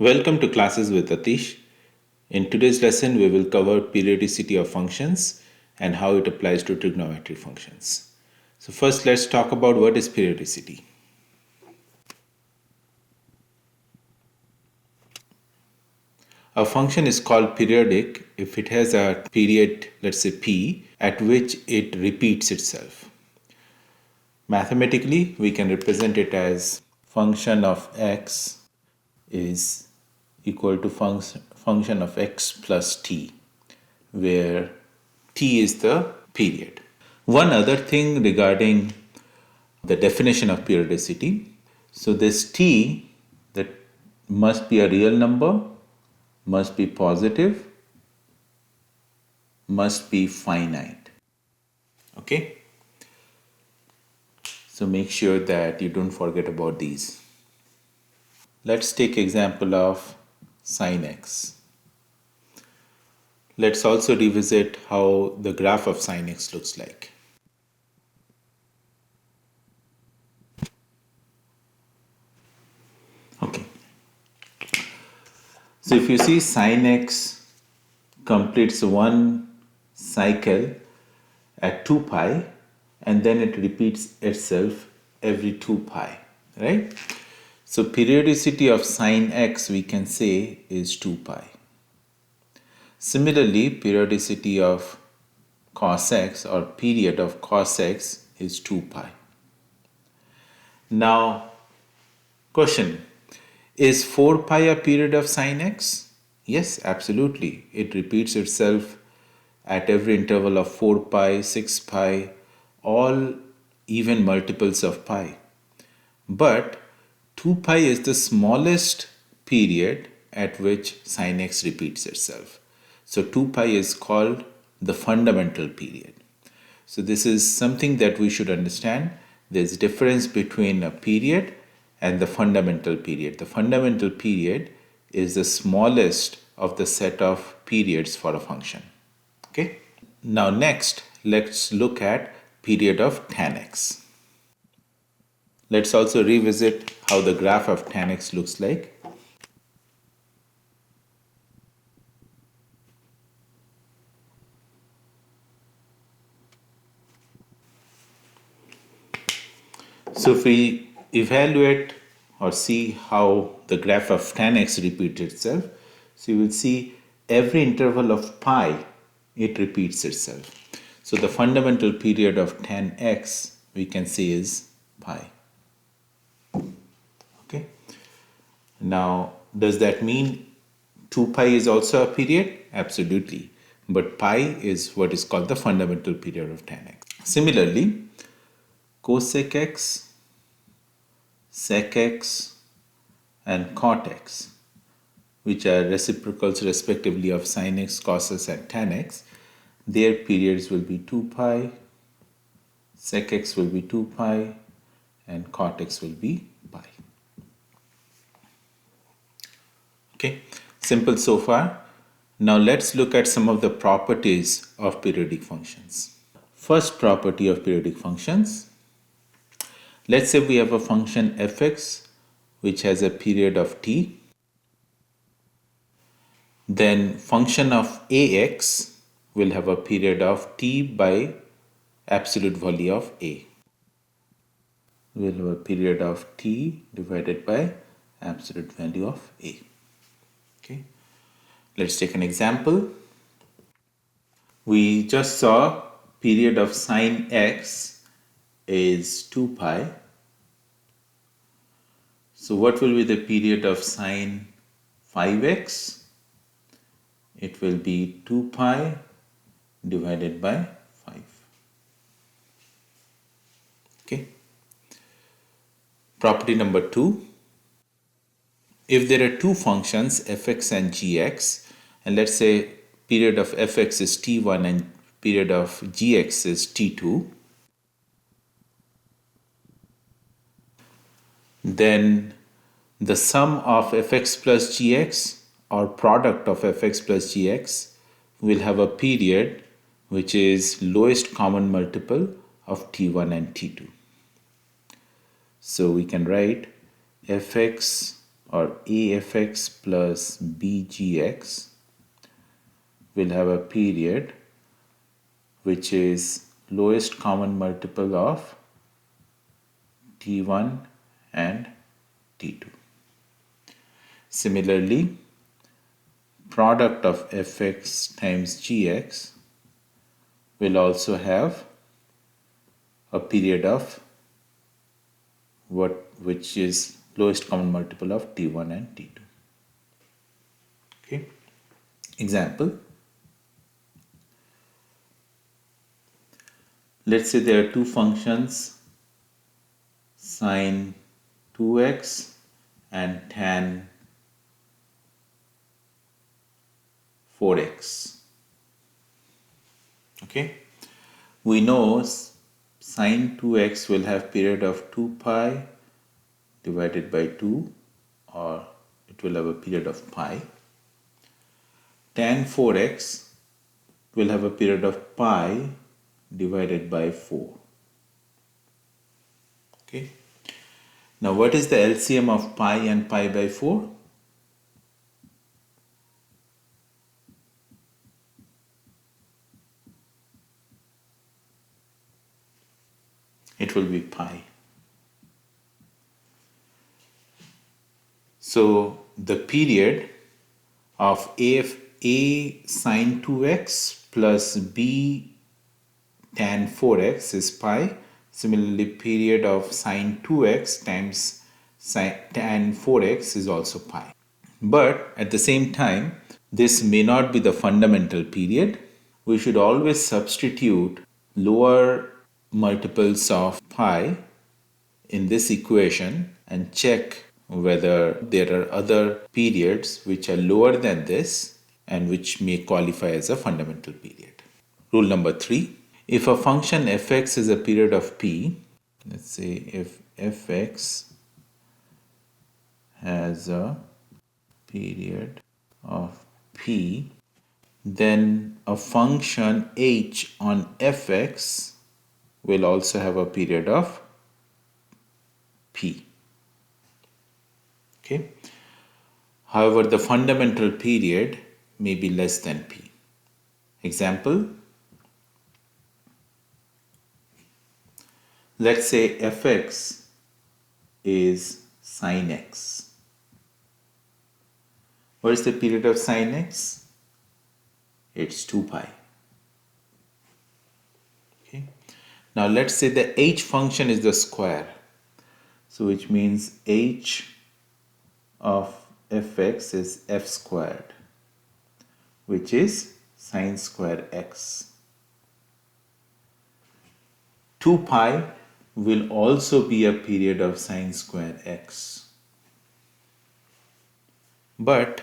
Welcome to Classes with Atish. In today's lesson, we will cover periodicity of functions and how it applies to trigonometric functions. So first, let's talk about what is periodicity. A function is called periodic if it has a period, let's say p, at which it repeats itself. Mathematically, we can represent it as function of x is equal to function of x plus t, where t is the period. One other thing regarding the definition of periodicity. So this t that must be a real number, must be positive, must be finite. Okay? So make sure that you don't forget about these. Let's take example of sin x. Let's also revisit how the graph of sin x looks like. Okay. So if you see sin x completes one cycle at 2 pi and then it repeats itself every 2 pi, right? So periodicity of sin x we can say is 2 pi. Similarly, periodicity of cos x or period of cos x is 2 pi. Now, question, is 4 pi a period of sin x? Yes, absolutely. It repeats itself at every interval of 4 pi, 6 pi, all even multiples of pi. But 2 pi is the smallest period at which sin x repeats itself. So 2 pi is called the fundamental period. So this is something that we should understand. There's difference between a period and the fundamental period. The fundamental period is the smallest of the set of periods for a function. Okay. Now next, let's look at period of tan x. Let's also revisit how the graph of tan x looks like. So if we evaluate or see how the graph of tan x repeats itself, so you will see every interval of pi, it repeats itself. So the fundamental period of tan x we can say is pi. Okay. Now, does that mean 2 pi is also a period? Absolutely. But pi is what is called the fundamental period of tan x. Similarly, cosec x, sec x, and cot x, which are reciprocals respectively of sin x, cos x, and tan x, their periods will be 2 pi, sec x will be 2 pi, and cot x will be pi. Okay, simple so far. Now let's look at some of the properties of periodic functions. First property of periodic functions. Let's say we have a function fx which has a period of t. Then function of ax will have a period of t by absolute value of a. We'll have a period of t divided by absolute value of a. Okay. Let's take an example. We just saw period of sin x is 2 pi. So what will be the period of sin 5x? It will be 2 pi divided by 5. Okay. Property number 2. If there are two functions fx and gx, and let's say period of fx is t1 and period of gx is t2, then the sum of fx plus gx or product of fx plus gx will have a period which is lowest common multiple of t1 and t2. So we can write fx or AFX plus BGX will have a period which is lowest common multiple of T1 and T2. Similarly, product of Fx times Gx will also have a period of which is lowest common multiple of T1 and T2. Okay. Example. Let's say there are two functions, sine 2x and tan 4x. Okay. We know sine 2x will have period of 2 pi divided by 2, or it will have a period of pi. Tan 4x will have a period of pi divided by 4. Okay. Now what is the LCM of pi and pi by 4? It will be pi. So the period of A sine 2x plus B tan 4x is pi. Similarly, period of sine 2x times tan 4x is also pi. But at the same time, this may not be the fundamental period. We should always substitute lower multiples of pi in this equation and check whether there are other periods which are lower than this and which may qualify as a fundamental period. Rule number 3. If a function fx is a period of p, let's say if fx has a period of p, then a function h on fx will also have a period of p. Okay. However, the fundamental period may be less than p. Example. Let's say fx is sine x. What is the period of sine x? It's 2 pi. Okay. Now let's say the h function is the square. So which means h of fx is f squared, which is sine square x. 2 pi will also be a period of sine square x. But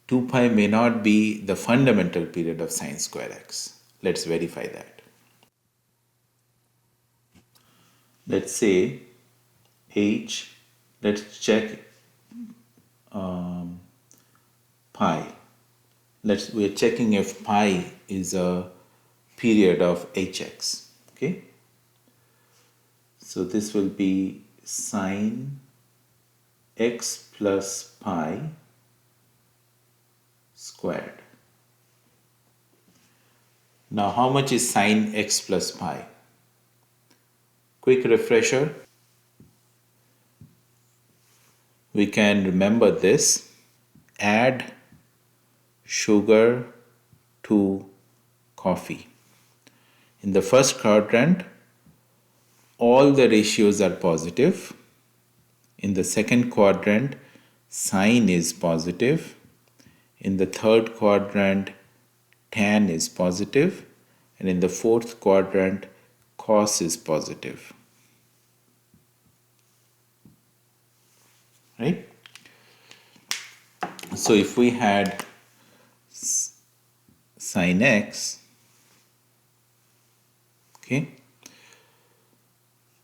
2 pi may not be the fundamental period of sine square x. Let's verify that. Let's say h, let's check pi. We're checking if pi is a period of hx. Okay. So this will be sine x plus pi squared. Now how much is sine x plus pi? Quick refresher. We can remember this. Add sugar to coffee. In the first quadrant, all the ratios are positive. In the second quadrant, sine is positive. In the third quadrant, tan is positive. And in the fourth quadrant, cos is positive. Right? So if we had sine x, okay,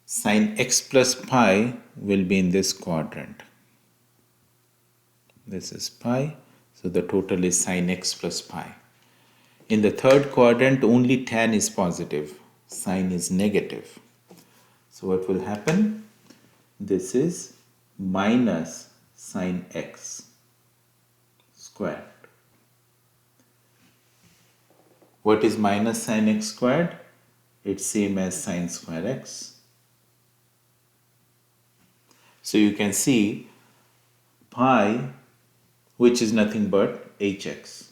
sine x plus pi will be in this quadrant. This is pi, so the total is sine x plus pi. In the third quadrant, only tan is positive, sine is negative. So what will happen? This is minus sine x squared. What is minus sine x squared? It's same as sine square x. So you can see pi, which is nothing but hx.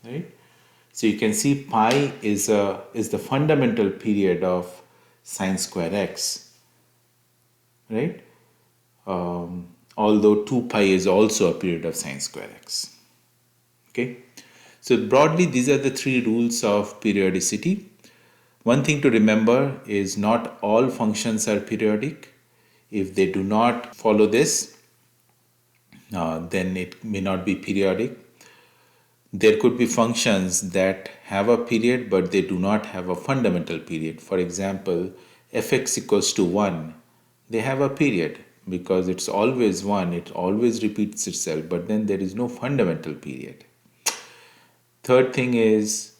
Right? So you can see pi is the fundamental period of sine square x, right? Although 2 pi is also a period of sine square x. Okay, so broadly these are the three rules of periodicity. One thing to remember is not all functions are periodic. If they do not follow this, then it may not be periodic. There could be functions that have a period but they do not have a fundamental period. For example, fx equals to 1, they have a period because it's always 1, it always repeats itself, but then there is no fundamental period. Third thing is,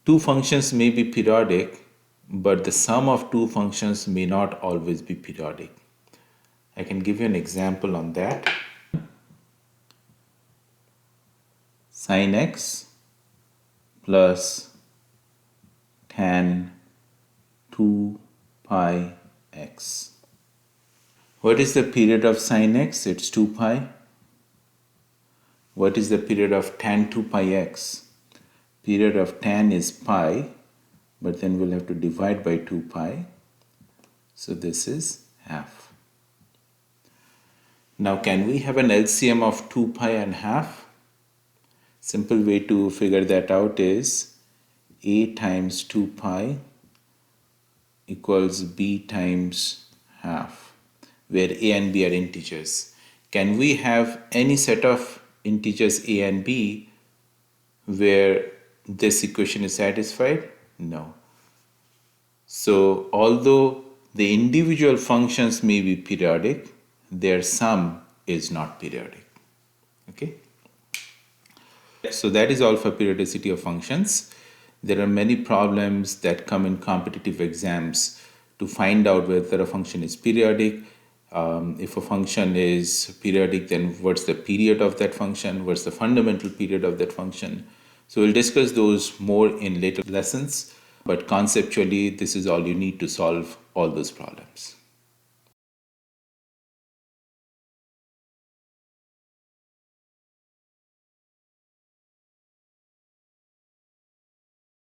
two functions may be periodic, but the sum of two functions may not always be periodic. I can give you an example on that. Sin x plus tan 2 pi x. What is the period of sin x? It's 2 pi. What is the period of tan 2 pi x? Period of tan is pi, but then we'll have to divide by 2 pi. So this is half. Now can we have an LCM of 2 pi and half? Simple way to figure that out is a times 2 pi equals b times half, where a and b are integers. Can we have any set of integers a and b where this equation is satisfied? No. So although the individual functions may be periodic, their sum is not periodic. Okay? So that is all for periodicity of functions. There are many problems that come in competitive exams to find out whether a function is periodic. If a function is periodic, then what's the period of that function? What's the fundamental period of that function? So we'll discuss those more in later lessons, but conceptually this is all you need to solve all those problems.